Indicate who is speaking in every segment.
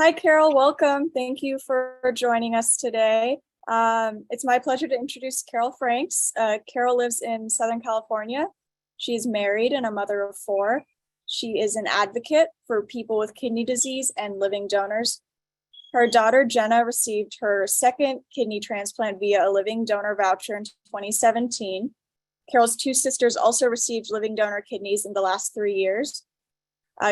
Speaker 1: Hi, Carol. Welcome. Thank you for joining us today. It's my pleasure to introduce Carol Franks. Carol lives in Southern California. She's married and a mother of four. She is an advocate for people with kidney disease and living donors. Her daughter, Jenna, received her second kidney transplant via a living donor voucher in 2017. Carol's two sisters also received living donor kidneys in the last 3 years.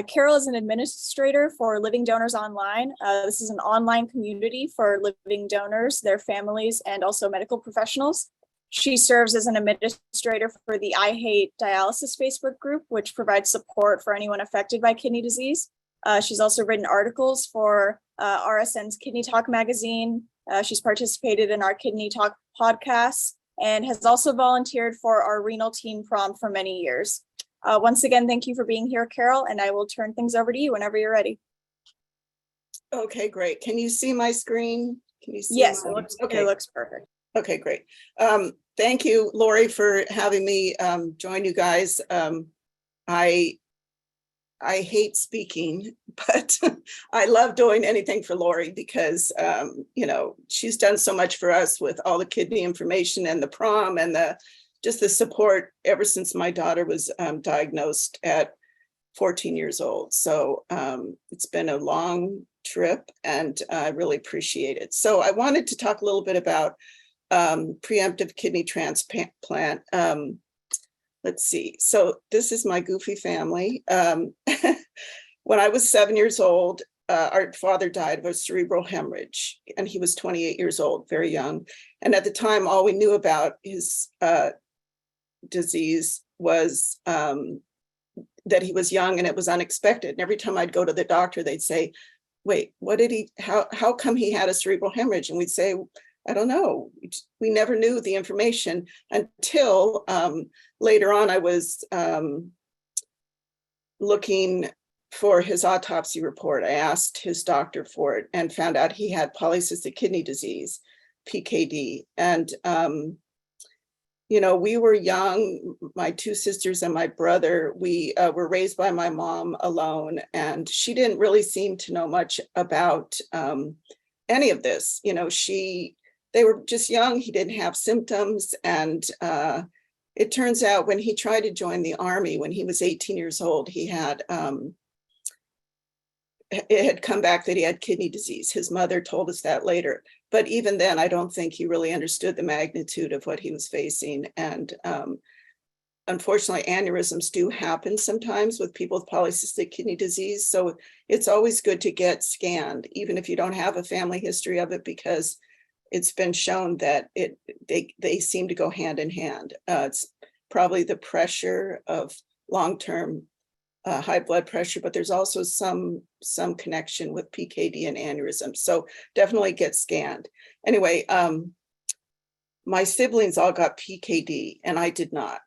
Speaker 1: Carol is an administrator for Living Donors Online. This is an online community for living donors, their families, and also medical professionals. She serves as an administrator for the I Hate Dialysis Facebook group, which provides support for anyone affected by kidney disease. She's also written articles for RSN's Kidney Talk magazine. She's participated in our Kidney Talk podcast and has also volunteered for our renal team prom for many years. Once again, thank you for being here, Carol, and I will turn things over to you whenever you're ready.
Speaker 2: Okay, great. Can you see my screen? Can you see?
Speaker 1: Yes, it looks perfect.
Speaker 2: Okay, great. Thank you, Lori, for having me join you guys. I hate speaking, but I love doing anything for Lori because, she's done so much for us with all the kidney information and the prom and just the support ever since my daughter was diagnosed at 14 years old. So it's been a long trip and I really appreciate it. So I wanted to talk a little bit about preemptive kidney transplant. Let's see. So this is my goofy family. When I was 7 years old, our father died of a cerebral hemorrhage and he was 28 years old, very young. And at the time, all we knew about his disease was that he was young and it was unexpected. And every time I'd go to the doctor, they'd say, wait, how come he had a cerebral hemorrhage? And we'd say, I don't know. We never knew the information until later on I was looking for his autopsy report. I asked his doctor for it and found out he had polycystic kidney disease, PKD. And we were young, my two sisters and my brother, we were raised by my mom alone, and she didn't really seem to know much about any of this. They were just young, he didn't have symptoms. And it turns out when he tried to join the Army, when he was 18 years old, it had come back that he had kidney disease. His mother told us that later. But even then, I don't think he really understood the magnitude of what he was facing. And unfortunately, aneurysms do happen sometimes with people with polycystic kidney disease. So it's always good to get scanned, even if you don't have a family history of it, because it's been shown that they seem to go hand in hand. It's probably the pressure of long-term high blood pressure, but there's also some connection with PKD and aneurysm. So definitely get scanned. Anyway, my siblings all got PKD and I did not.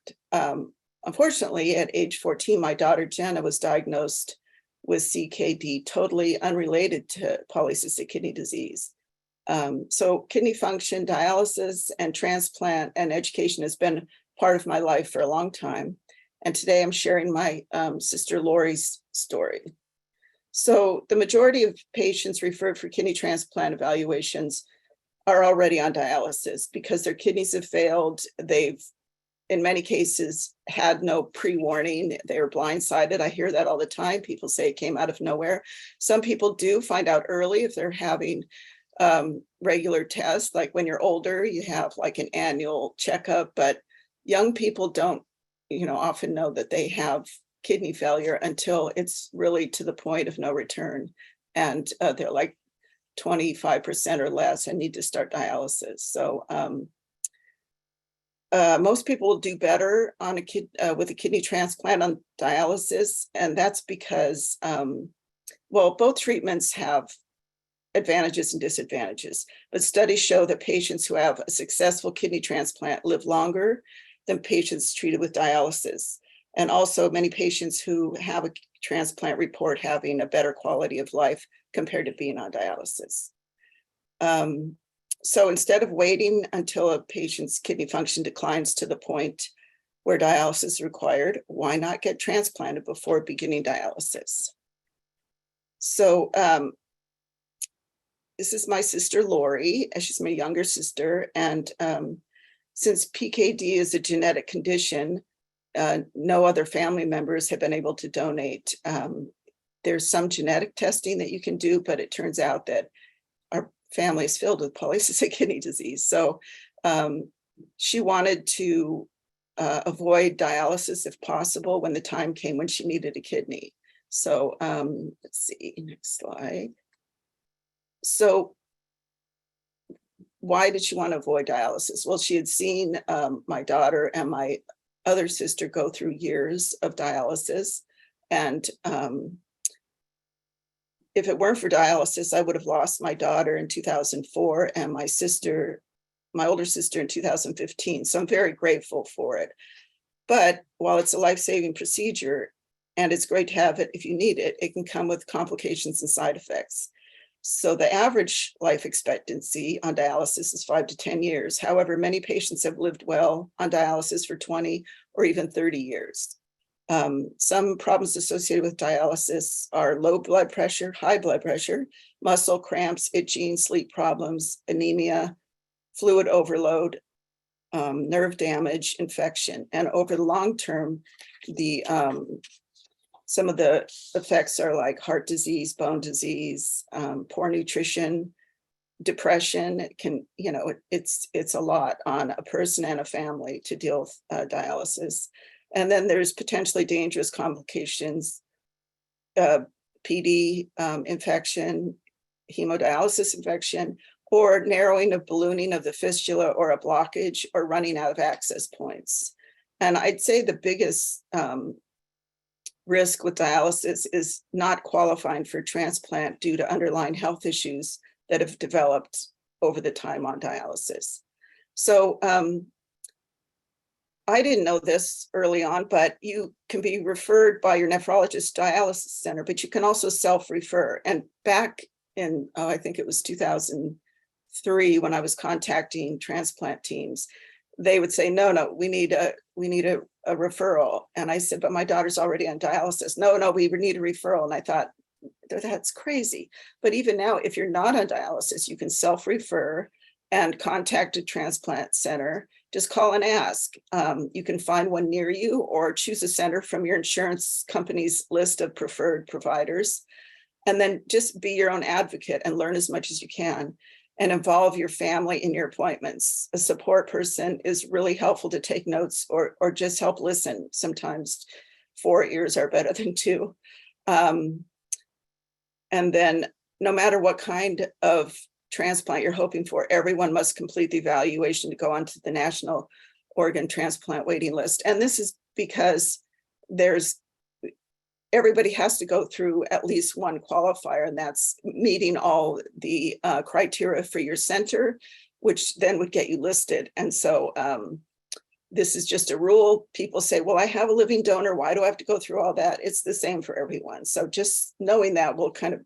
Speaker 2: Unfortunately, at age 14, my daughter Jenna was diagnosed with CKD, totally unrelated to polycystic kidney disease. So kidney function, dialysis, and transplant and education has been part of my life for a long time. And today I'm sharing my sister Lori's story. So the majority of patients referred for kidney transplant evaluations are already on dialysis because their kidneys have failed. They've, in many cases, had no pre-warning. They were blindsided. I hear that all the time. People say it came out of nowhere. Some people do find out early if they're having regular tests. Like when you're older, you have like an annual checkup, but young people don't often know that they have kidney failure until it's really to the point of no return. And they're like 25% or less and need to start dialysis. So most people will do better on with a kidney transplant on dialysis. And that's because, both treatments have advantages and disadvantages, but studies show that patients who have a successful kidney transplant live longer than patients treated with dialysis. And also many patients who have a transplant report having a better quality of life compared to being on dialysis. So instead of waiting until a patient's kidney function declines to the point where dialysis is required, why not get transplanted before beginning dialysis? So this is my sister Lori, and she's my younger sister. And since PKD is a genetic condition, no other family members have been able to donate. There's some genetic testing that you can do, but it turns out that our family is filled with polycystic kidney disease. So she wanted to avoid dialysis if possible when the time came when she needed a kidney. So let's see, next slide. So why did she want to avoid dialysis? Well, she had seen my daughter and my other sister go through years of dialysis. And if it weren't for dialysis, I would have lost my daughter in 2004 and my older sister in 2015. So I'm very grateful for it. But while it's a life-saving procedure, and it's great to have it if you need it, it can come with complications and side effects. So the average life expectancy on dialysis is 5 to 10 years. However, many patients have lived well on dialysis for 20 or even 30 years. Some problems associated with dialysis are low blood pressure, high blood pressure, muscle cramps, itching, sleep problems, anemia, fluid overload, nerve damage, infection. And over the long term, some of the effects are like heart disease, bone disease, poor nutrition, depression. It can, it's a lot on a person and a family to deal with dialysis. And then there's potentially dangerous complications, PD infection, hemodialysis infection, or narrowing of ballooning of the fistula, or a blockage, or running out of access points. And I'd say the biggest risk with dialysis is not qualifying for transplant due to underlying health issues that have developed over the time on dialysis. So I didn't know this early on, but you can be referred by your nephrologist dialysis center, but you can also self-refer. And back in, I think it was 2003, when I was contacting transplant teams, they would say, no, we need a referral. And I said, but my daughter's already on dialysis. No, we need a referral. And I thought, that's crazy. But even now, if you're not on dialysis, you can self-refer and contact a transplant center. Just call and ask. You can find one near you, or choose a center from your insurance company's list of preferred providers. And then just be your own advocate and learn as much as you can, and involve your family in your appointments. A support person is really helpful to take notes, or just help listen. Sometimes 4 ears are better than 2. And then no matter what kind of transplant you're hoping for, everyone must complete the evaluation to go onto the National Organ Transplant waiting list. And this is because everybody has to go through at least one qualifier, and that's meeting all the criteria for your center, which then would get you listed. And so this is just a rule. People say, well, I have a living donor, why do I have to go through all that? It's the same for everyone. So just knowing that will kind of,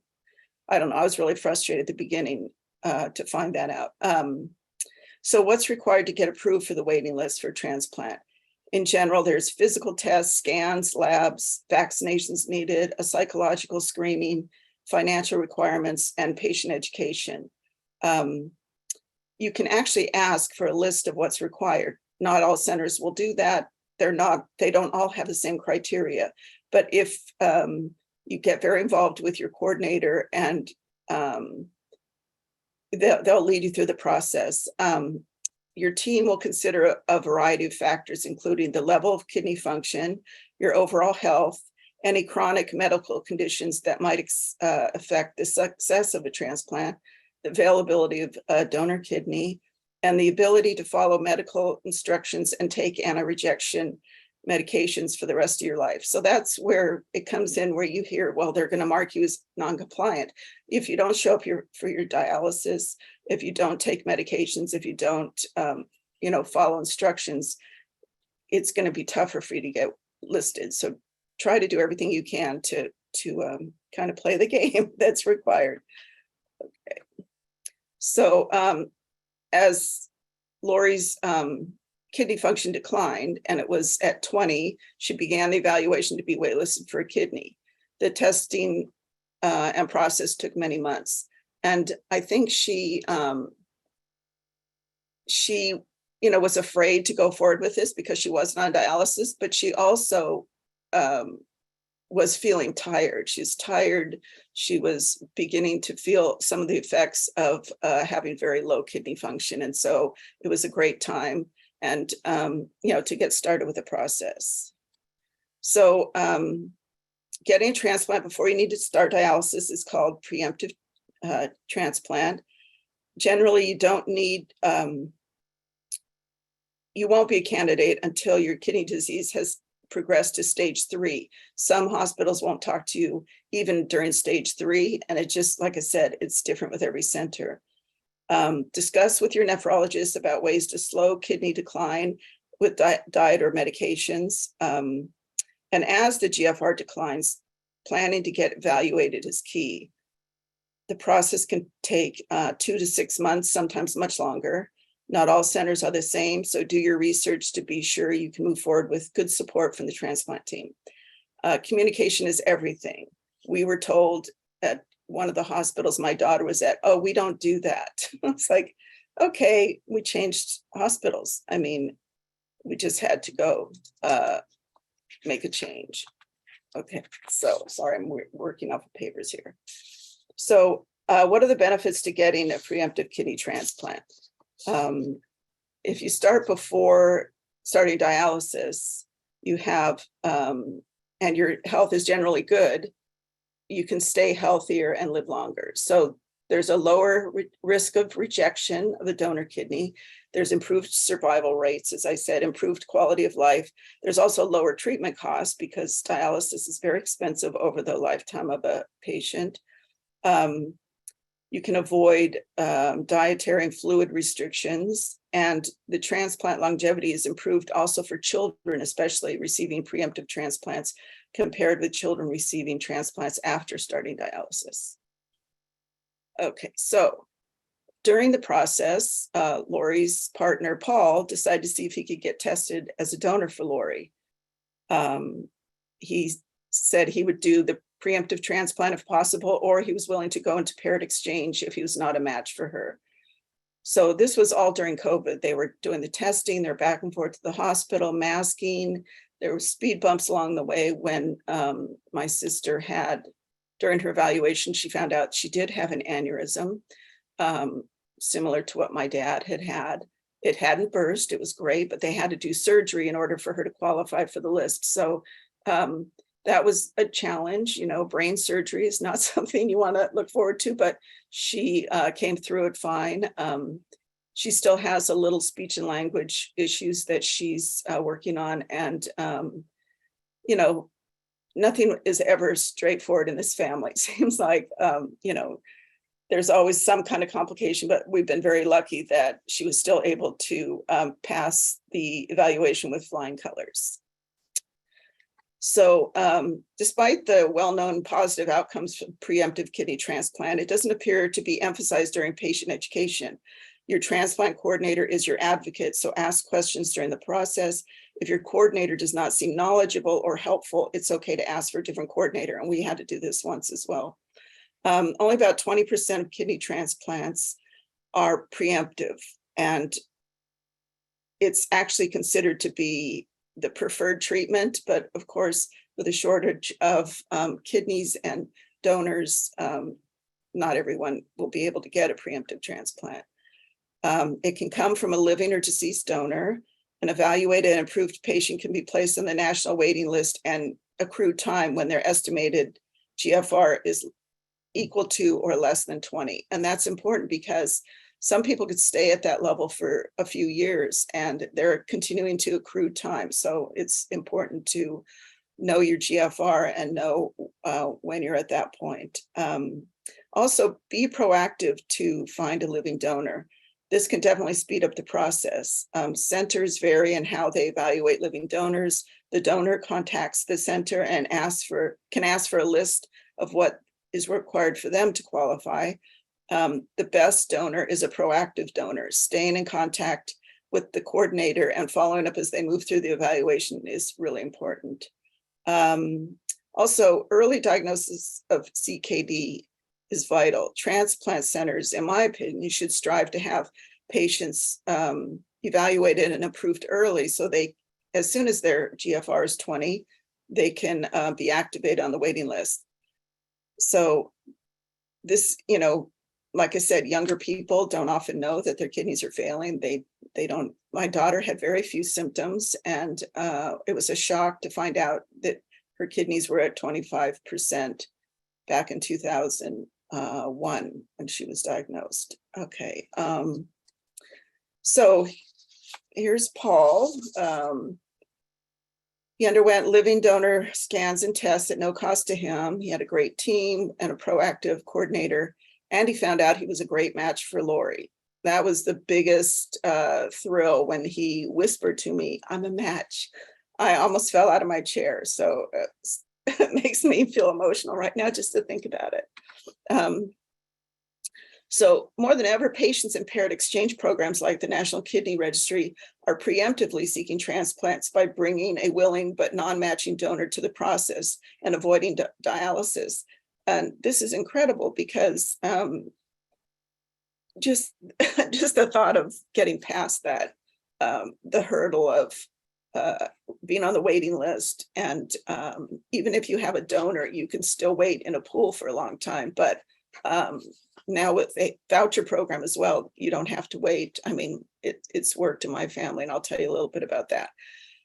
Speaker 2: I don't know, I was really frustrated at the beginning to find that out. So what's required to get approved for the waiting list for transplant? In general, there's physical tests, scans, labs, vaccinations needed, a psychological screening, financial requirements, and patient education. You can actually ask for a list of what's required. Not all centers will do that. They don't all have the same criteria. But if you get very involved with your coordinator, and they'll lead you through the process. Your team will consider a variety of factors, including the level of kidney function, your overall health, any chronic medical conditions that might affect the success of a transplant, the availability of a donor kidney, and the ability to follow medical instructions and take anti-rejection medications for the rest of your life. So that's where it comes in, where you hear, well, they're going to mark you as non-compliant if you don't show up for your dialysis, if you don't take medications, if you don't follow instructions. It's going to be tougher for you to get listed. So try to do everything you can to kind of play the game that's required. Okay. So as Lori's kidney function declined, and it was at 20, she began the evaluation to be waitlisted for a kidney. The testing and process took many months. And I think she, you know, was afraid to go forward with this because she wasn't on dialysis, but she also was feeling tired. She was tired. She was beginning to feel some of the effects of having very low kidney function. And so it was a great time and, you know, to get started with the process. So getting a transplant before you need to start dialysis is called preemptive transplant. Generally, you don't need, you won't be a candidate until your kidney disease has progressed to stage 3. Some hospitals won't talk to you even during stage 3. And it just, like I said, it's different with every center. Discuss with your nephrologist about ways to slow kidney decline with diet or medications. And as the GFR declines, planning to get evaluated is key. The process can take 2 to 6 months, sometimes much longer. Not all centers are the same, so do your research to be sure you can move forward with good support from the transplant team. Communication is everything. We were told at one of the hospitals my daughter was at, oh, we don't do that. It's like, okay, we changed hospitals. I mean, we just had to go make a change. Okay, so sorry, I'm working off of papers here. So what are the benefits to getting a preemptive kidney transplant? If you start before starting dialysis, you have, and your health is generally good, you can stay healthier and live longer. So there's a lower risk of rejection of a donor kidney. There's improved survival rates, as I said, improved quality of life. There's also lower treatment costs because dialysis is very expensive over the lifetime of a patient. You can avoid dietary and fluid restrictions, and the transplant longevity is improved also for children, especially receiving preemptive transplants compared with children receiving transplants after starting dialysis. Okay, so during the process, Lori's partner, Paul, decided to see if he could get tested as a donor for Lori. He said he would do the preemptive transplant if possible, or he was willing to go into paired exchange if he was not a match for her. So this was all during COVID. They were doing the testing, they're back and forth to the hospital, masking. There were speed bumps along the way when my sister had, during her evaluation, she found out she did have an aneurysm, similar to what my dad had had. It hadn't burst, it was great, but they had to do surgery in order for her to qualify for the list. So that was a challenge. You know, brain surgery is not something you want to look forward to, but she came through it fine. She still has a little speech and language issues that she's working on. And, you know, nothing is ever straightforward in this family. It seems like, you know, there's always some kind of complication, but we've been very lucky that she was still able to pass the evaluation with flying colors. So despite the well-known positive outcomes from preemptive kidney transplant, it doesn't appear to be emphasized during patient education. Your transplant coordinator is your advocate, so ask questions during the process. If your coordinator does not seem knowledgeable or helpful, it's okay to ask for a different coordinator, and we had to do this once as well. Only about 20% of kidney transplants are preemptive, and it's actually considered to be the preferred treatment, but of course, with a shortage of kidneys and donors, not everyone will be able to get a preemptive transplant. It can come from a living or deceased donor. An evaluated and approved patient can be placed on the national waiting list and accrue time when their estimated GFR is equal to or less than 20. And that's important because some people could stay at that level for a few years and they're continuing to accrue time. So it's important to know your GFR and know when you're at that point. Also, be proactive to find a living donor. This can definitely speed up the process. Centers vary in how they evaluate living donors. The donor contacts the center and can ask for a list of what is required for them to qualify. The best donor is a proactive donor. Staying in contact with the coordinator and following up as they move through the evaluation is really important. Also, early diagnosis of CKD is vital. Transplant centers, in my opinion, should strive to have patients evaluated and approved early, so they, as soon as their GFR is 20, they can be activated on the waiting list. So this, like I said, younger people don't often know that their kidneys are failing. They don't. My daughter had very few symptoms, and it was a shock to find out that her kidneys were at 25% back in 2001 when she was diagnosed. Okay, so here's Paul. He underwent living donor scans and tests at no cost to him. He had a great team and a proactive coordinator, and he found out he was a great match for Lori. That was the biggest thrill when he whispered to me, "I'm a match." I almost fell out of my chair. So it makes me feel emotional right now just to think about it. So more than ever, patients in paired exchange programs like the National Kidney Registry are preemptively seeking transplants by bringing a willing but non-matching donor to the process and avoiding dialysis. And this is incredible because just the thought of getting past that, the hurdle of being on the waiting list, and even if you have a donor, you can still wait in a pool for a long time. But now with a voucher program as well, you don't have to wait. I mean, it's worked in my family, and I'll tell you a little bit about that.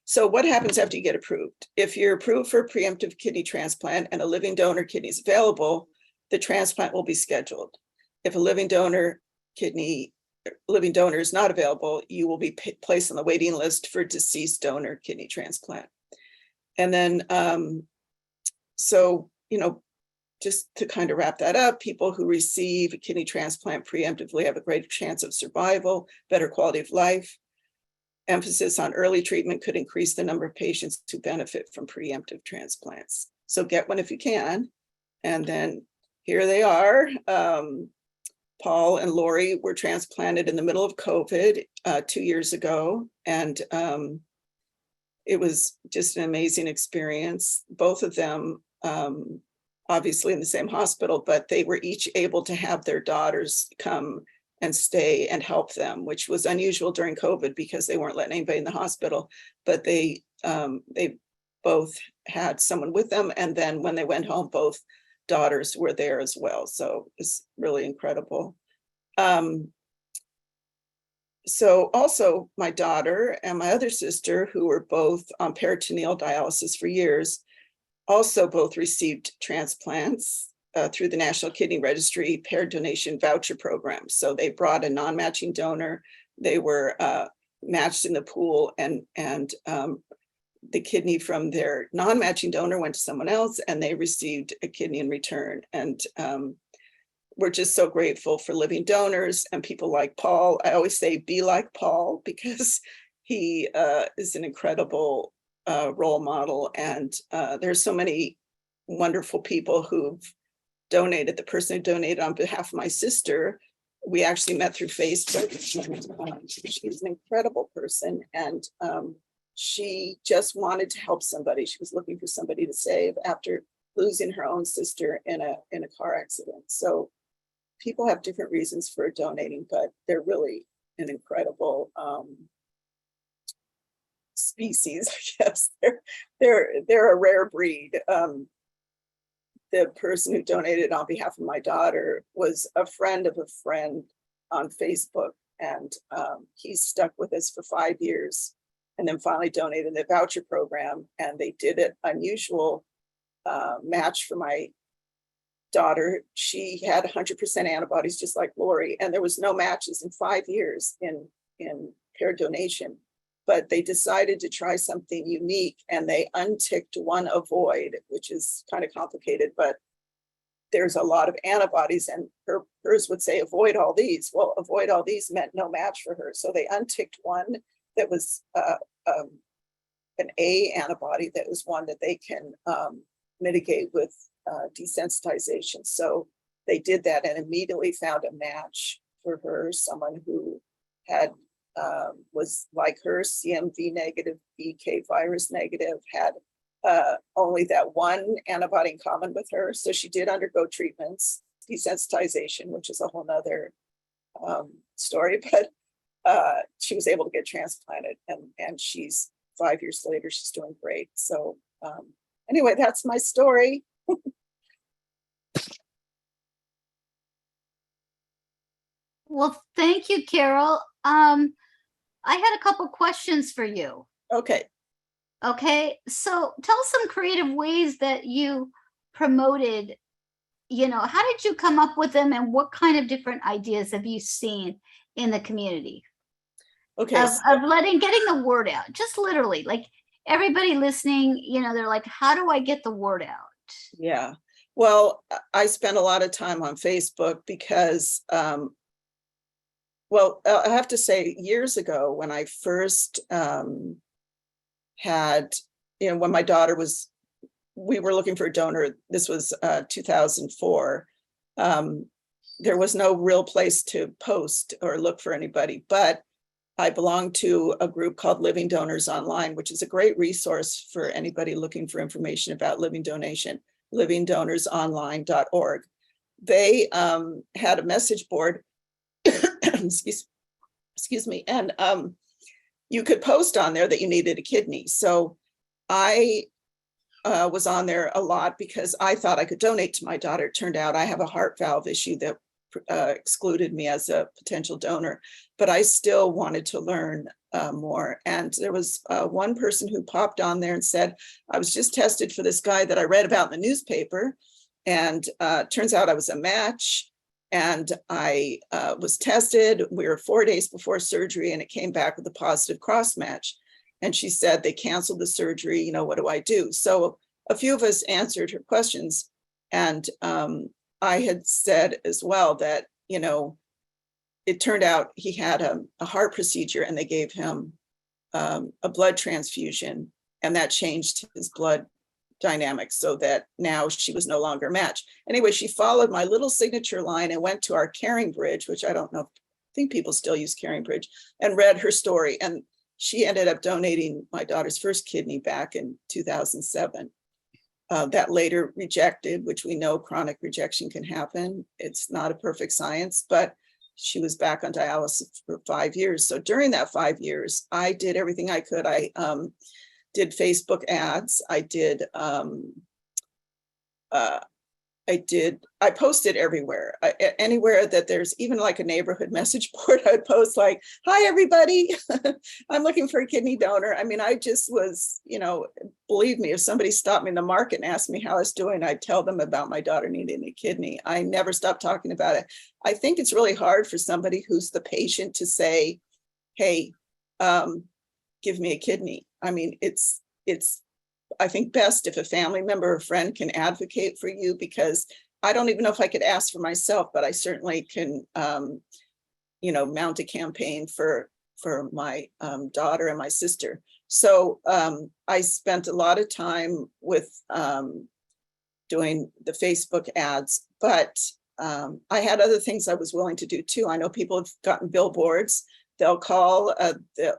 Speaker 2: So what happens after you get approved? If you're approved for a preemptive kidney transplant and a living donor kidney is available, the transplant will be scheduled. If a living donor is not available, you will be placed on the waiting list for deceased donor kidney transplant. And then, so, just to kind of wrap that up, people who receive a kidney transplant preemptively have a greater chance of survival, better quality of life. Emphasis on early treatment could increase the number of patients who benefit from preemptive transplants. So get one if you can. And then here they are. Paul and Lori were transplanted in the middle of COVID 2 years ago. And it was just an amazing experience. Both of them, obviously in the same hospital, but they were each able to have their daughters come and stay and help them, which was unusual during COVID because they weren't letting anybody in the hospital. But they both had someone with them. And then when they went home, both daughters were there as well. So it's really incredible. So also my daughter and my other sister, who were both on peritoneal dialysis for years, also both received transplants through the National Kidney Registry paired donation voucher program. So they brought a non-matching donor. They were matched in the pool, and the kidney from their non-matching donor went to someone else, and they received a kidney in return. And we're just so grateful for living donors and people like Paul. I always say, be like Paul, because he is an incredible role model. And there's so many wonderful people who've donated. The person who donated on behalf of my sister, we actually met through Facebook. She's an incredible person, and she just wanted to help somebody. She was looking for somebody to save after losing her own sister in a car accident. So people have different reasons for donating, but they're really an incredible species, I guess. They're a rare breed. The person who donated on behalf of my daughter was a friend of a friend on Facebook, and he's stuck with us for 5 years, and then finally donated the voucher program. And they did an unusual match for my daughter. She had 100% antibodies, just like Lori, and there was no matches in 5 years in paired donation. But they decided to try something unique, and they unticked one avoid, which is kind of complicated, but there's a lot of antibodies, and hers would say avoid all these. Well, avoid all these meant no match for her. So they unticked one that was an A antibody, that was one that they can mitigate with desensitization. So they did that and immediately found a match for her, someone who had was like her, CMV negative, BK virus negative, had only that one antibody in common with her. So she did undergo treatments, desensitization, which is a whole nother story, but she was able to get transplanted, and she's 5 years later, she's doing great. So anyway, that's my story.
Speaker 3: Well, thank you, Karol. I had a couple questions for you.
Speaker 2: Okay.
Speaker 3: Okay, so tell us some creative ways that you promoted, how did you come up with them, and what kind of different ideas have you seen in the community
Speaker 2: Okay.
Speaker 3: of getting the word out? Just literally, like everybody listening, they're like, how do I get the word out?
Speaker 2: Yeah. Well, I spent a lot of time on Facebook because, well, I have to say, years ago, when I first had, when my daughter was, we were looking for a donor. This was 2004. There was no real place to post or look for anybody, but I belong to a group called Living Donors Online, which is a great resource for anybody looking for information about living donation, livingdonorsonline.org. They had a message board, excuse me, and you could post on there that you needed a kidney. So I was on there a lot because I thought I could donate to my daughter. It turned out I have a heart valve issue that excluded me as a potential donor, but I still wanted to learn more. And there was one person who popped on there and said, I was just tested for this guy that I read about in the newspaper. And turns out I was a match. And I was tested. We were 4 days before surgery, and it came back with a positive cross match. And she said, they canceled the surgery. What do I do? So a few of us answered her questions. And I had said as well that, it turned out he had a heart procedure, and they gave him a blood transfusion, and that changed his blood dynamics so that now she was no longer a match. Anyway, she followed my little signature line and went to our Caring Bridge, which I don't know, I think people still use Caring Bridge, and read her story. And she ended up donating my daughter's first kidney back in 2007. That later rejected, which we know chronic rejection can happen. It's not a perfect science, but she was back on dialysis for 5 years. So during that 5 years, I did everything I could. I did Facebook ads. I posted everywhere, anywhere that there's even like a neighborhood message board. I would post like, hi, everybody, I'm looking for a kidney donor. I mean, I just was, believe me, if somebody stopped me in the market and asked me how I was doing, I'd tell them about my daughter needing a kidney. I never stopped talking about it. I think it's really hard for somebody who's the patient to say, hey, give me a kidney. I mean, it's I think best if a family member or friend can advocate for you, because I don't even know if I could ask for myself, but I certainly can, mount a campaign for my daughter and my sister. So I spent a lot of time with doing the Facebook ads, but I had other things I was willing to do too. I know people have gotten billboards. They'll call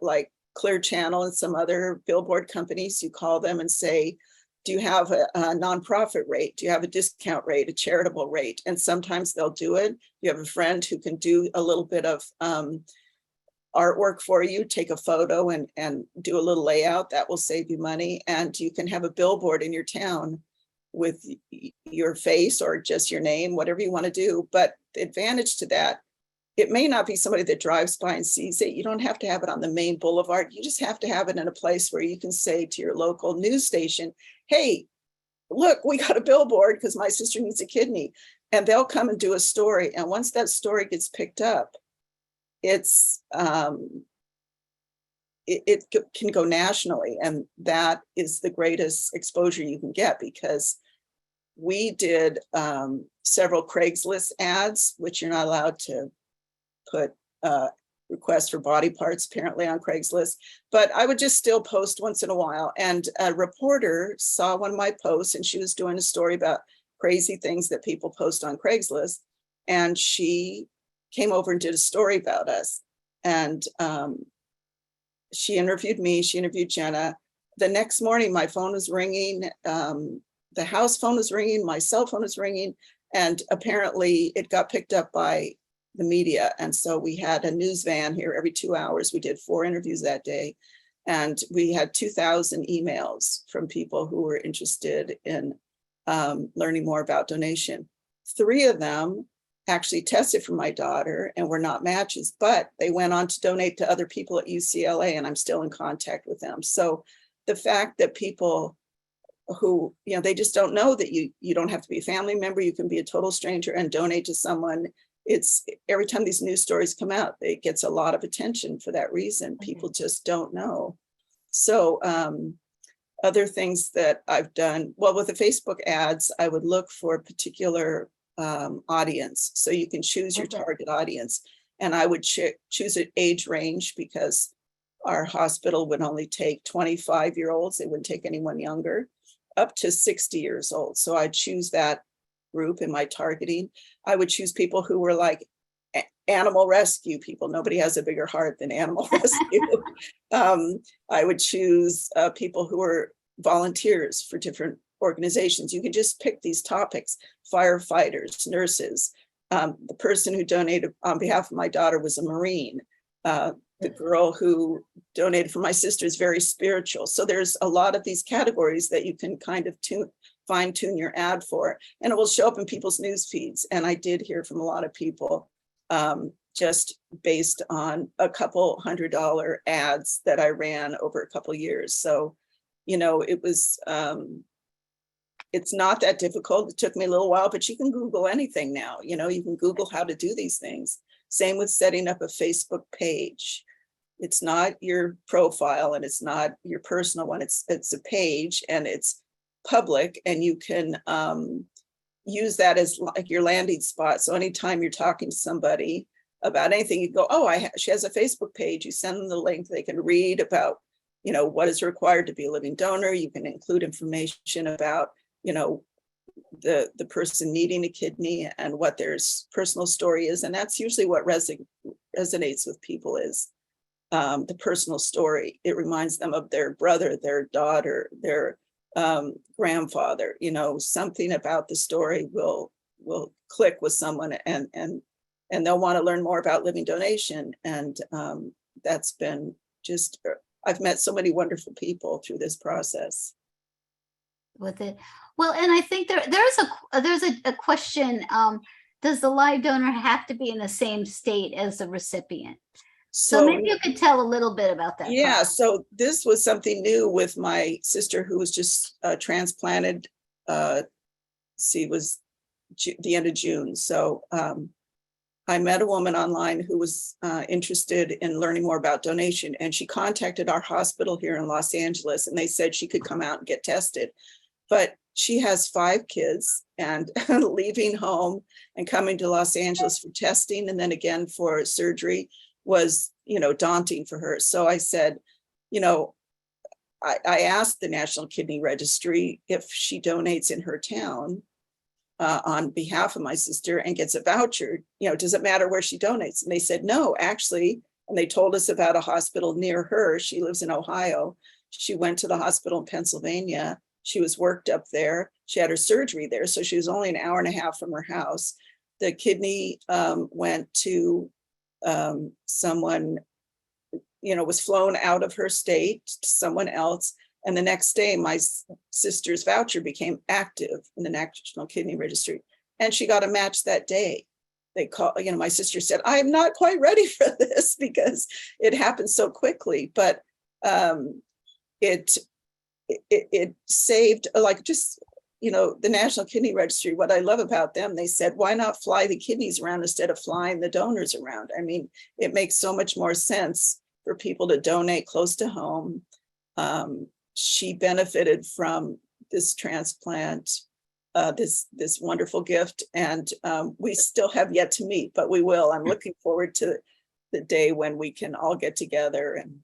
Speaker 2: like Clear Channel and some other billboard companies. You call them and say, do you have a nonprofit rate? Do you have a discount rate, a charitable rate? And sometimes they'll do it. You have a friend who can do a little bit of artwork for you, take a photo and do a little layout that will save you money. And you can have a billboard in your town with your face or just your name, whatever you want to do. But the advantage to that, it may not be somebody that drives by and sees it. You don't have to have it on the main boulevard. You just have to have it in a place where you can say to your local news station, hey, look, we got a billboard because my sister needs a kidney. And they'll come and do a story. And once that story gets picked up, it's it can go nationally. And that is the greatest exposure you can get, because we did several Craigslist ads, which you're not allowed to put requests for body parts apparently on Craigslist, but I would just still post once in a while. And a reporter saw one of my posts, and she was doing a story about crazy things that people post on Craigslist. And she came over and did a story about us. And she interviewed me, she interviewed Jenna. The next morning, my phone was ringing, the house phone was ringing, my cell phone was ringing. And apparently it got picked up by the media. And so we had a news van here every 2 hours. We did 4 interviews that day. And we had 2,000 emails from people who were interested in learning more about donation. 3 of them actually tested for my daughter and were not matches, but they went on to donate to other people at UCLA, and I'm still in contact with them. So the fact that people who, they just don't know that you don't have to be a family member, you can be a total stranger and donate to someone. It's every time these news stories come out, it gets a lot of attention for that reason. People just don't know. So other things that I've done, well, with the Facebook ads, I would look for a particular audience. So you can choose your target audience. And I would choose an age range, because our hospital would only take 25-year-olds. They wouldn't take anyone younger, up to 60 years old. So I'd choose that group in my targeting. I would choose people who were like animal rescue people. Nobody has a bigger heart than animal rescue. I would choose people who are volunteers for different organizations. You can just pick these topics: firefighters, nurses. The person who donated on behalf of my daughter was a Marine. The girl who donated for my sister is very spiritual. So there's a lot of these categories that you can kind of fine tune your ad for, and it will show up in people's news feeds. And I did hear from a lot of people just based on a couple $100 ads that I ran over a couple years. So, it was, it's not that difficult. It took me a little while, but you can Google anything now. You can Google how to do these things. Same with setting up a Facebook page. It's not your profile and it's not your personal one. It's a page and it's public, and you can use that as like your landing spot. So anytime you're talking to somebody about anything, you go, oh, she has a Facebook page. You send them the link. They can read about, what is required to be a living donor. You can include information about, the person needing a kidney and what their personal story is. And that's usually what resonates with people, is the personal story. It reminds them of their brother, their daughter, their grandfather. Something about the story will click with someone, and they'll want to learn more about living donation. And that's been just, I've met so many wonderful people through this process.
Speaker 3: With it. Well, and I think there's a question. Does the live donor have to be in the same state as the recipient? So maybe you could tell a little bit about that.
Speaker 2: Yeah,
Speaker 3: process.
Speaker 2: so this was something new with my sister, who was just transplanted. Was the end of June. So I met a woman online who was interested in learning more about donation, and she contacted our hospital here in Los Angeles, and they said she could come out and get tested. But she has 5 kids, and leaving home and coming to Los Angeles for testing and then again for surgery was, daunting for her. So I said, I asked the National Kidney Registry if she donates in her town on behalf of my sister and gets a voucher, does it matter where she donates? And they said, no, actually. And they told us about a hospital near her. She lives in Ohio. She went to the hospital in Pennsylvania. She was worked up there. She had her surgery there. So she was only an hour and a half from her house. The kidney went to someone, was flown out of her state to someone else. And the next day, my sister's voucher became active in the National Kidney Registry. And she got a match that day. They call, my sister said, I am not quite ready for this because it happened so quickly. But it saved, the National Kidney Registry. What I love about them, they said, why not fly the kidneys around instead of flying the donors around? I mean, it makes so much more sense for people to donate close to home. She benefited from this transplant, this wonderful gift, and we still have yet to meet, but we will. I'm looking forward to the day when we can all get together. And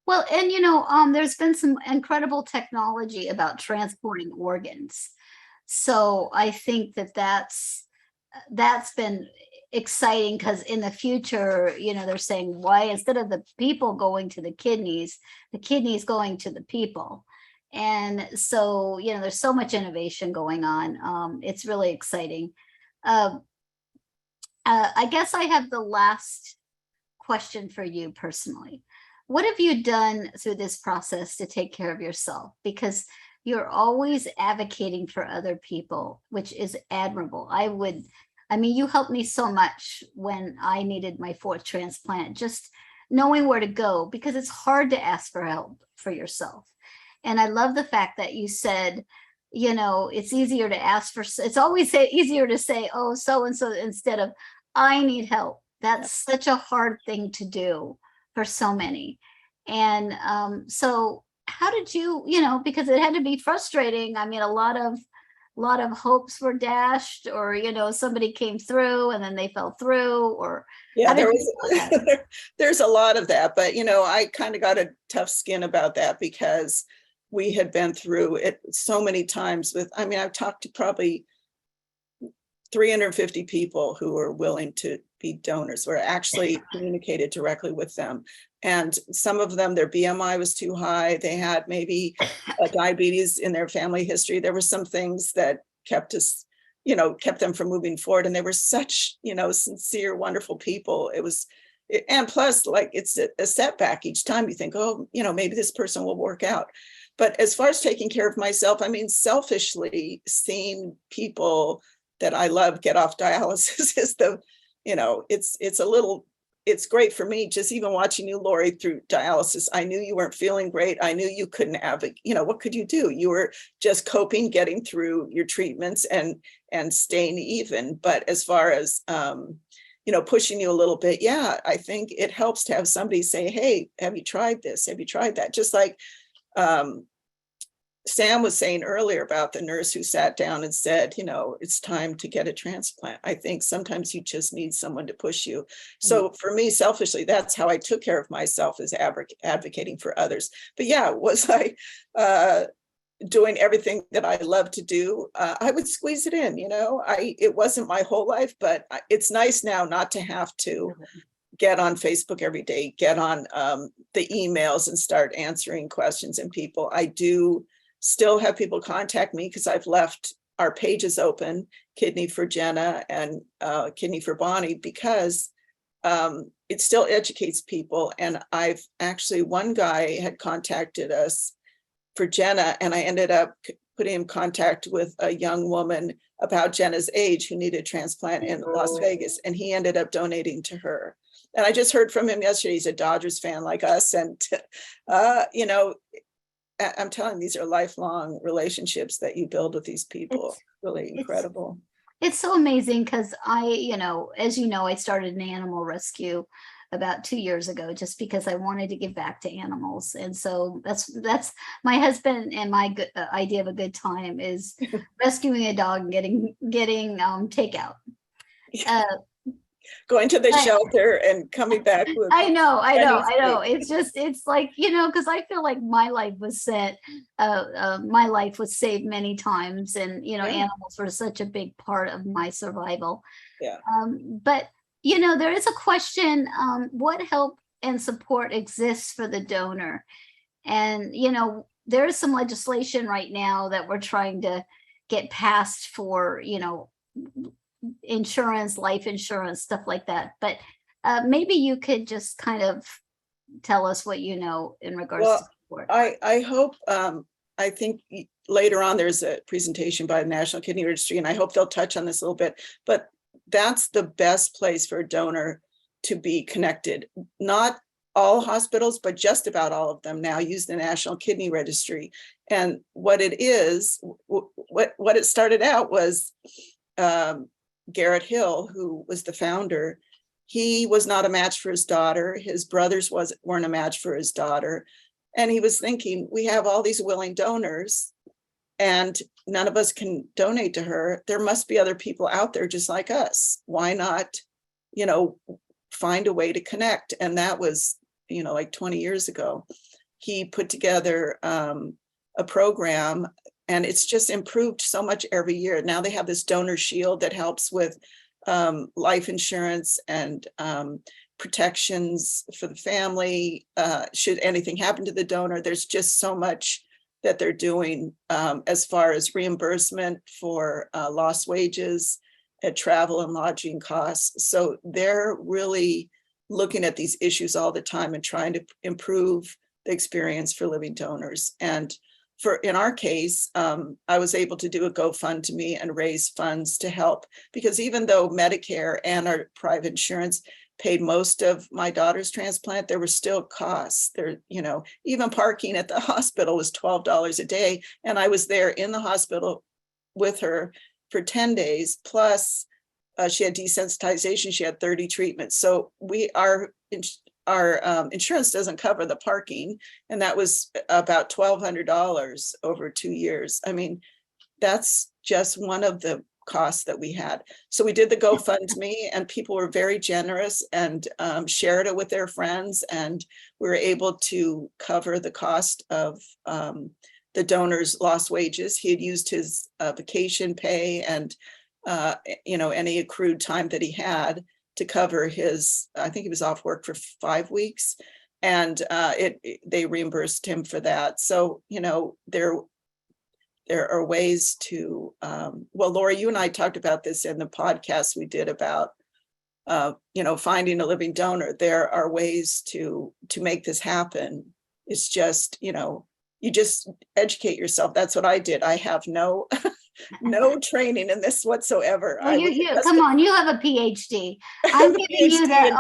Speaker 3: well, and there's been some incredible technology about transporting organs. So I think that's been exciting, because in the future, they're saying, why instead of the people going to the kidneys going to the people. And so, there's so much innovation going on. It's really exciting. Uh, I guess I have the last question for you personally. What have you done through this process to take care of yourself? Because you're always advocating for other people, which is admirable. You helped me so much when I needed my 4th transplant, just knowing where to go, because it's hard to ask for help for yourself. And I love the fact that you said, it's easier to ask for, it's always easier to say, oh, so-and-so, instead of, I need help. That's such a hard thing to do for so many. And so how did you, because it had to be frustrating. I mean, a lot of hopes were dashed, or, somebody came through and then they fell through, or
Speaker 2: yeah, there's a lot of that, but I kind of got a tough skin about that because we had been through it so many times I've talked to probably 350 people who were willing to be donors, or actually communicated directly with them. And some of them, their BMI was too high. They had maybe diabetes in their family history. There were some things that kept them from moving forward. And they were such, sincere, wonderful people. And plus, like, it's a setback each time. You think, oh, maybe this person will work out. But as far as taking care of myself, selfishly, seeing people that I love get off dialysis is it's great for me. Just even watching you, Lori, through dialysis, I knew you weren't feeling great. I knew you couldn't what could you do? You were just coping, getting through your treatments and staying even. But as far as, pushing you a little bit, yeah, I think it helps to have somebody say, hey, have you tried this? Have you tried that? Just like, Sam was saying earlier about the nurse who sat down and said, it's time to get a transplant. I think sometimes you just need someone to push you. So for me, selfishly, that's how I took care of myself, is advocating for others. But yeah, was I doing everything that I love to do? I would squeeze it in, it wasn't my whole life, but it's nice now not to have to get on Facebook every day, get on the emails and start answering questions and people. I do still have people contact me because I've left our pages open, Kidney for Jenna and Kidney for Bonnie, because it still educates people. And I've actually, one guy had contacted us for Jenna, and I ended up putting him in contact with a young woman about Jenna's age who needed a transplant in Las Vegas, and he ended up donating to her. And I just heard from him yesterday. He's a Dodgers fan like us. And, I'm telling you, these are lifelong relationships that you build with these people. Really incredible.
Speaker 3: It's so amazing because as I started an animal rescue about 2 years ago, just because I wanted to give back to animals. And so that's my husband and my idea of a good time is rescuing a dog and getting takeout.
Speaker 2: Going to the shelter and coming back with
Speaker 3: I know. It's like, because I feel like my life was saved many times, and animals were such a big part of my survival.
Speaker 2: Yeah.
Speaker 3: But there is a question, what help and support exists for the donor? And there is some legislation right now that we're trying to get passed for insurance, life insurance, stuff like that. But maybe you could just kind of tell us what you know in regards to support.
Speaker 2: I hope, I think later on there's a presentation by the National Kidney Registry, and I hope they'll touch on this a little bit, but that's the best place for a donor to be connected. Not all hospitals, but just about all of them now use the National Kidney Registry. And what it is, what it started out was, Garrett Hill, who was the founder, he was not a match for his daughter. His brothers weren't a match for his daughter. And he was thinking, we have all these willing donors and none of us can donate to her. There must be other people out there just like us. Why not, find a way to connect? And that was, like 20 years ago. He put together a program, and it's just improved so much every year. Now they have this donor shield that helps with life insurance and protections for the family. Should anything happen to the donor, there's just so much that they're doing as far as reimbursement for lost wages, travel and lodging costs. So they're really looking at these issues all the time and trying to improve the experience for living donors. And in our case, I was able to do a GoFundMe and raise funds to help, because even though Medicare and our private insurance paid most of my daughter's transplant, there were still costs. There, even parking at the hospital was $12 a day. And I was there in the hospital with her for 10 days, plus she had desensitization, she had 30 treatments. So our insurance doesn't cover the parking, and that was about $1,200 over 2 years. I mean, that's just one of the costs that we had. So we did the GoFundMe, and people were very generous and shared it with their friends, and we were able to cover the cost of the donor's lost wages. He had used his vacation pay and any accrued time that he had to cover his, I think he was off work for 5 weeks, and they reimbursed him for that. So, there are ways to, well, Laura, you and I talked about this in the podcast we did about, finding a living donor. There are ways to make this happen. It's just, you just educate yourself. That's what I did. I have no training in this whatsoever.
Speaker 3: Well, come on, you have a PhD. I'm giving you that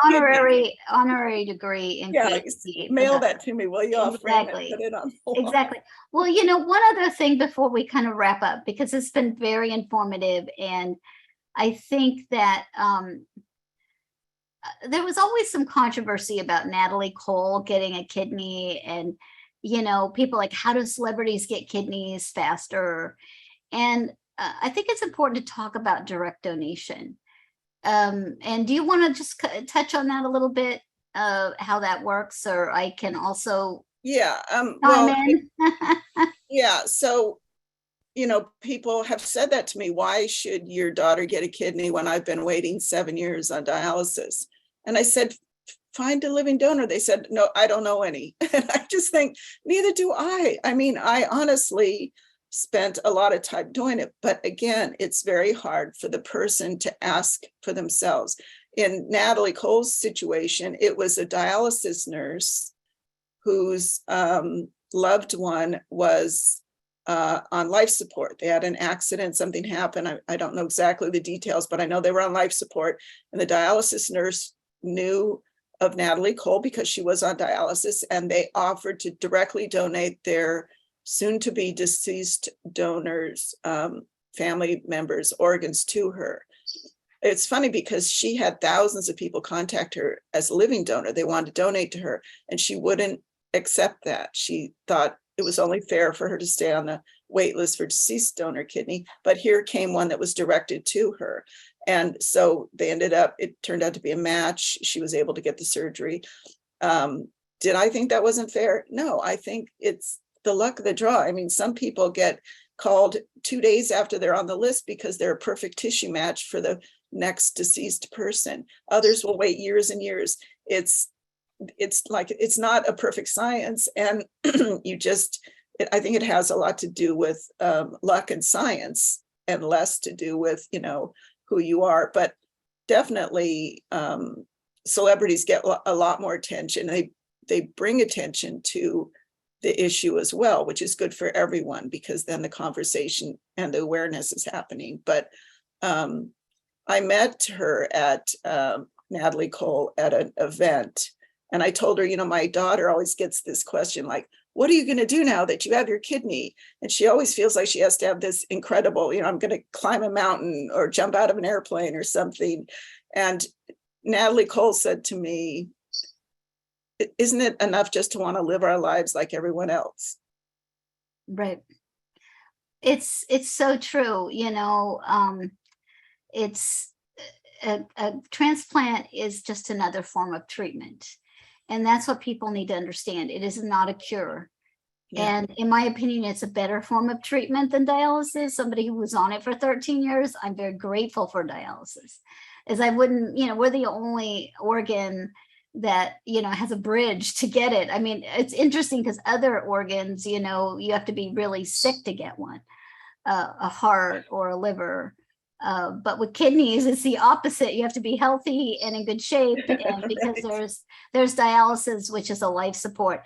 Speaker 3: honorary degree in PhD.
Speaker 2: Mail that to me, will you? I'll
Speaker 3: exactly.
Speaker 2: Put it on.
Speaker 3: Exactly. Well, one other thing before we kind of wrap up, because it's been very informative, and I think that there was always some controversy about Natalie Cole getting a kidney, and people like, how do celebrities get kidneys faster? And I think it's important to talk about direct donation. And do you want to just touch on that a little bit, how that works? Or I can also
Speaker 2: yeah. So, people have said that to me. Why should your daughter get a kidney when I've been waiting 7 years on dialysis? And I said, find a living donor. They said, no, I don't know any. And I just think, neither do I. I mean, I honestly spent a lot of time doing it. But again, it's very hard for the person to ask for themselves. In Natalie Cole's situation, it was a dialysis nurse whose loved one was on life support. They had an accident, something happened. I don't know exactly the details, but I know they were on life support. And the dialysis nurse knew of Natalie Cole because she was on dialysis, and they offered to directly donate their soon-to-be deceased donors, family members' organs to her. It's funny because she had thousands of people contact her as a living donor. They wanted to donate to her, and she wouldn't accept that. She thought it was only fair for her to stay on the wait list for deceased donor kidney, but here came one that was directed to her. And so it turned out to be a match. She was able to get the surgery. Did I think that wasn't fair? No, I think it's the luck of the draw. I mean, some people get called 2 days after they're on the list because they're a perfect tissue match for the next deceased person. Others will wait years and years. It's not a perfect science. And I think it has a lot to do with luck and science, and less to do with, who you are. But definitely celebrities get a lot more attention. They bring attention to the issue as well, which is good for everyone, because then the conversation and the awareness is happening. But I met her at Natalie Cole at an event, and I told her, my daughter always gets this question like, what are you going to do now that you have your kidney? And she always feels like she has to have this incredible, I'm going to climb a mountain or jump out of an airplane or something. And Natalie Cole said to me, isn't it enough just to want to live our lives like everyone else?
Speaker 3: Right. It's so true. It's a transplant is just another form of treatment. And that's what people need to understand. It is not a cure. Yeah. And in my opinion, it's a better form of treatment than dialysis. Somebody who was on it for 13 years, I'm very grateful for dialysis. As I wouldn't, we're the only organ that, you know, has a bridge to get it. I mean, it's interesting because other organs, you know, you have to be really sick to get one, a heart or a liver. But with kidneys, it's the opposite. You have to be healthy and in good shape, and because
Speaker 2: Right.
Speaker 3: there's dialysis, which is a life support.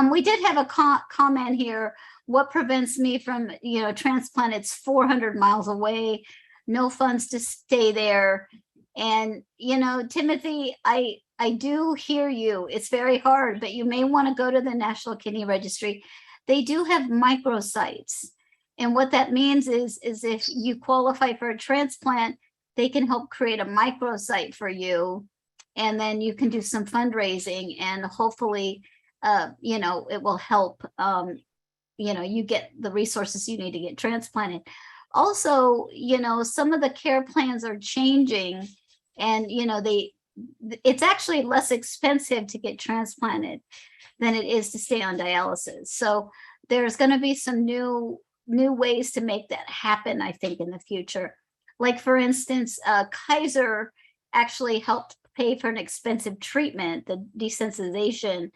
Speaker 3: We did have a comment here. What prevents me from, you know, transplant? It's 400 miles away, no funds to stay there. And, you know, Timothy, I do hear you. It's very hard, but you may want to go to the National Kidney Registry. They do have microsites. And what that means is if you qualify for a transplant, they can help create a microsite for you. And then you can do some fundraising, and hopefully, you know, it will help, you know, you get the resources you need to get transplanted. Also, you know, some of the care plans are changing, and, you know, it's actually less expensive to get transplanted than it is to stay on dialysis. So there's going to be some new ways to make that happen, I think, in the future. Like, for instance, Kaiser actually helped pay for an expensive treatment, the desensitization,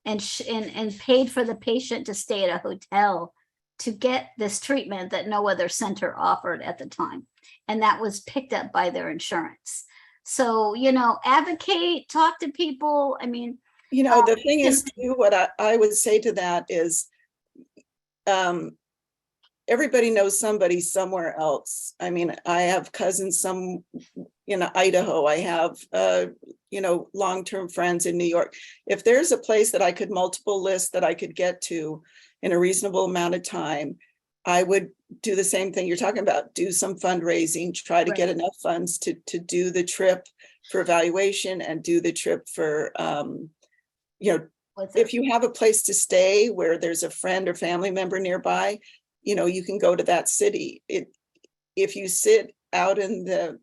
Speaker 3: and paid for the patient to stay at a hotel to get this treatment that no other center offered at the time. And that was picked up by their insurance. So, you know, advocate, talk to people. I mean,
Speaker 2: You know, the thing is too, what I would say to that is, everybody knows somebody somewhere else. I mean, I have cousins some in Idaho. I have, you know, long-term friends in New York. If there's a place that I could multiple list that I could get to in a reasonable amount of time, I would do the same thing you're talking about, do some fundraising, try to get enough funds to do the trip for evaluation and do the trip for, you know, if you have a place to stay where there's a friend or family member nearby, you know, you can go to that city. If you sit out in the,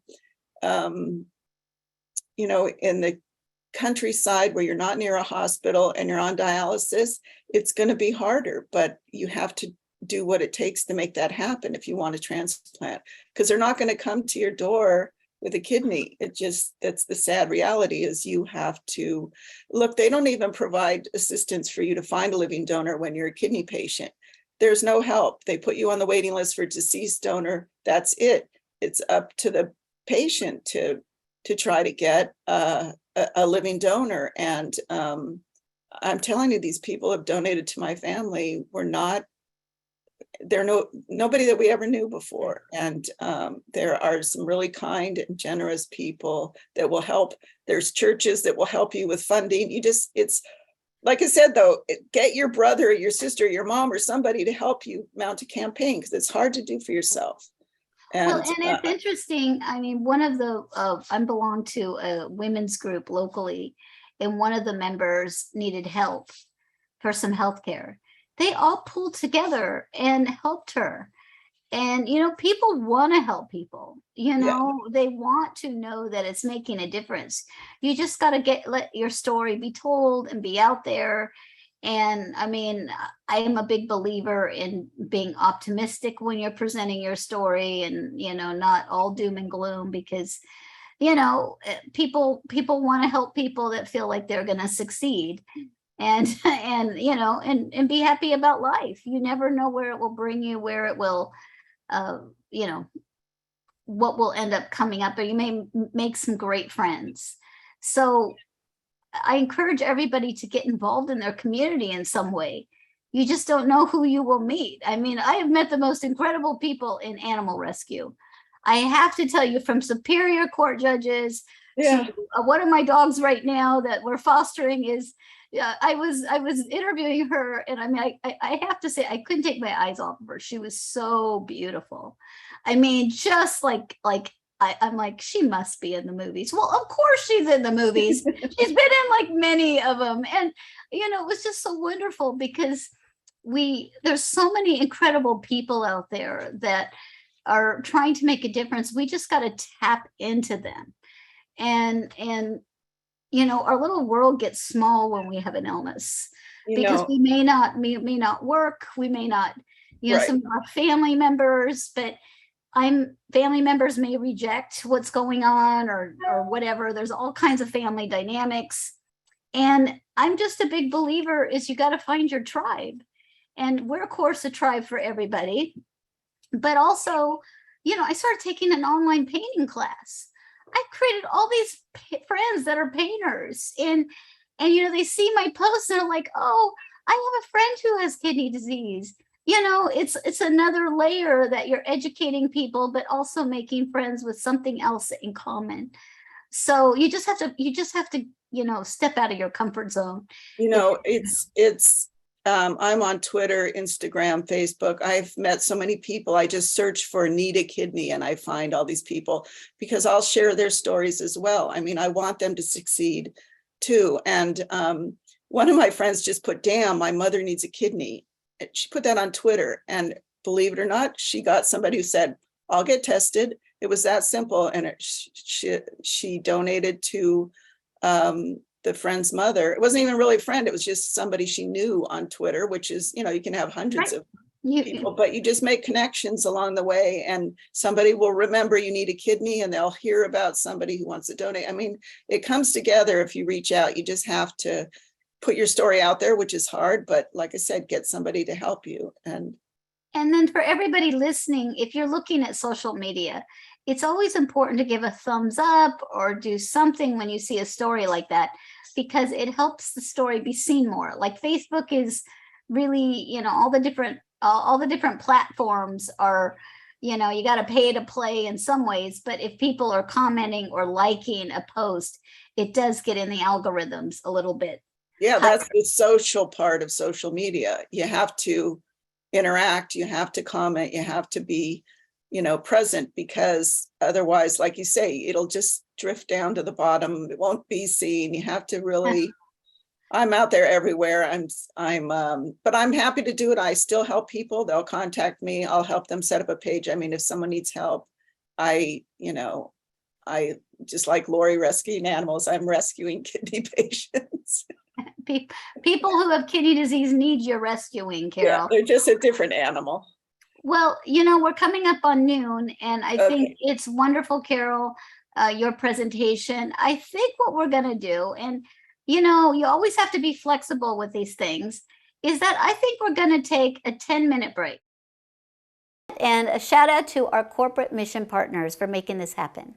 Speaker 2: you know, in the countryside where you're not near a hospital and you're on dialysis, it's going to be harder, but you have to do what it takes to make that happen if you want a transplant, because they're not going to come to your door with a kidney. It just, that's the sad reality, is you have to look. They don't even provide assistance for you to find a living donor when you're a kidney patient. There's no help. They put you on the waiting list for deceased donor. That's it. It's up to the patient to try to get a living donor. And I'm telling you, these people have donated to my family. They're nobody that we ever knew before. And there are some really kind and generous people that will help. There's churches that will help you with funding. It's like I said, though, get your brother, your sister, your mom, or somebody to help you mount a campaign, because it's hard to do for yourself.
Speaker 3: Well, and it's interesting. I mean, one of the, I belong to a women's group locally, and one of the members needed help for some healthcare. They all pulled together and helped her. And, you know, people want to help people, you know, they want to know that it's making a difference. You just got to let your story be told and be out there. And I mean, I am a big believer in being optimistic when you're presenting your story, and, you know, not all doom and gloom, because, you know, people want to help people that feel like they're going to succeed. And you know, and be happy about life. You never know where it will bring you, where it will, you know, what will end up coming up, or you may make some great friends. So I encourage everybody to get involved in their community in some way. You just don't know who you will meet. I mean, I have met the most incredible people in animal rescue. I have to tell you, from Superior Court judges to one of my dogs right now that we're fostering is, I was interviewing her, and I mean, I have to say, I couldn't take my eyes off of her. She was so beautiful. I mean, just like I'm like, she must be in the movies. Well, of course she's in the movies. She's been in like many of them. And, you know, it was just so wonderful, because there's so many incredible people out there that are trying to make a difference. We just got to tap into them. And you know, our little world gets small when we have an illness, because we may not work, we may not, you know, some of our family members, but family members may reject what's going on, or whatever. There's all kinds of family dynamics. And I'm just a big believer is you got to find your tribe. And we're, of course, a tribe for everybody. But also, I started taking an online painting class. I've created all these friends that are painters. And they see my posts and they're like, oh, I have a friend who has kidney disease. It's another layer that you're educating people, but also making friends with something else in common. So you just have to step out of your comfort zone.
Speaker 2: I'm on Twitter, Instagram, Facebook. I've met so many people. I just search for need a kidney and I find all these people because I'll share their stories as well. I mean, I want them to succeed too. And one of my friends just put, damn, my mother needs a kidney. She put that on Twitter, and believe it or not, she got somebody who said, I'll get tested. It was that simple. And she donated to the friend's mother. It wasn't even really a friend. It was just somebody she knew on Twitter, which is, you can have hundreds of people, but you just make connections along the way, and somebody will remember you need a kidney and they'll hear about somebody who wants to donate. I mean, it comes together if you reach out. You just have to put your story out there, which is hard, but like I said, get somebody to help you. And
Speaker 3: then for everybody listening, if you're looking at social media, it's always important to give a thumbs up or do something when you see a story like that, because it helps the story be seen more. Like Facebook is really, all the different platforms are, you got to pay to play in some ways, but if people are commenting or liking a post, it does get in the algorithms a little bit.
Speaker 2: Yeah, that's the social part of social media. You have to interact, you have to comment, you have to be, present, because otherwise, like you say, it'll just drift down to the bottom. It won't be seen. You have to really, I'm out there everywhere. But I'm happy to do it. I still help people. They'll contact me. I'll help them set up a page. I mean, if someone needs help, I just like Lori rescuing animals, I'm rescuing kidney patients.
Speaker 3: People who have kidney disease need your rescuing, Karol.
Speaker 2: Yeah, they're just a different animal.
Speaker 3: Well, we're coming up on noon, and I think it's wonderful, Karol, your presentation. I think what we're going to do, and you always have to be flexible with these things, is that I think we're going to take a 10-minute break. And a shout out to our corporate mission partners for making this happen.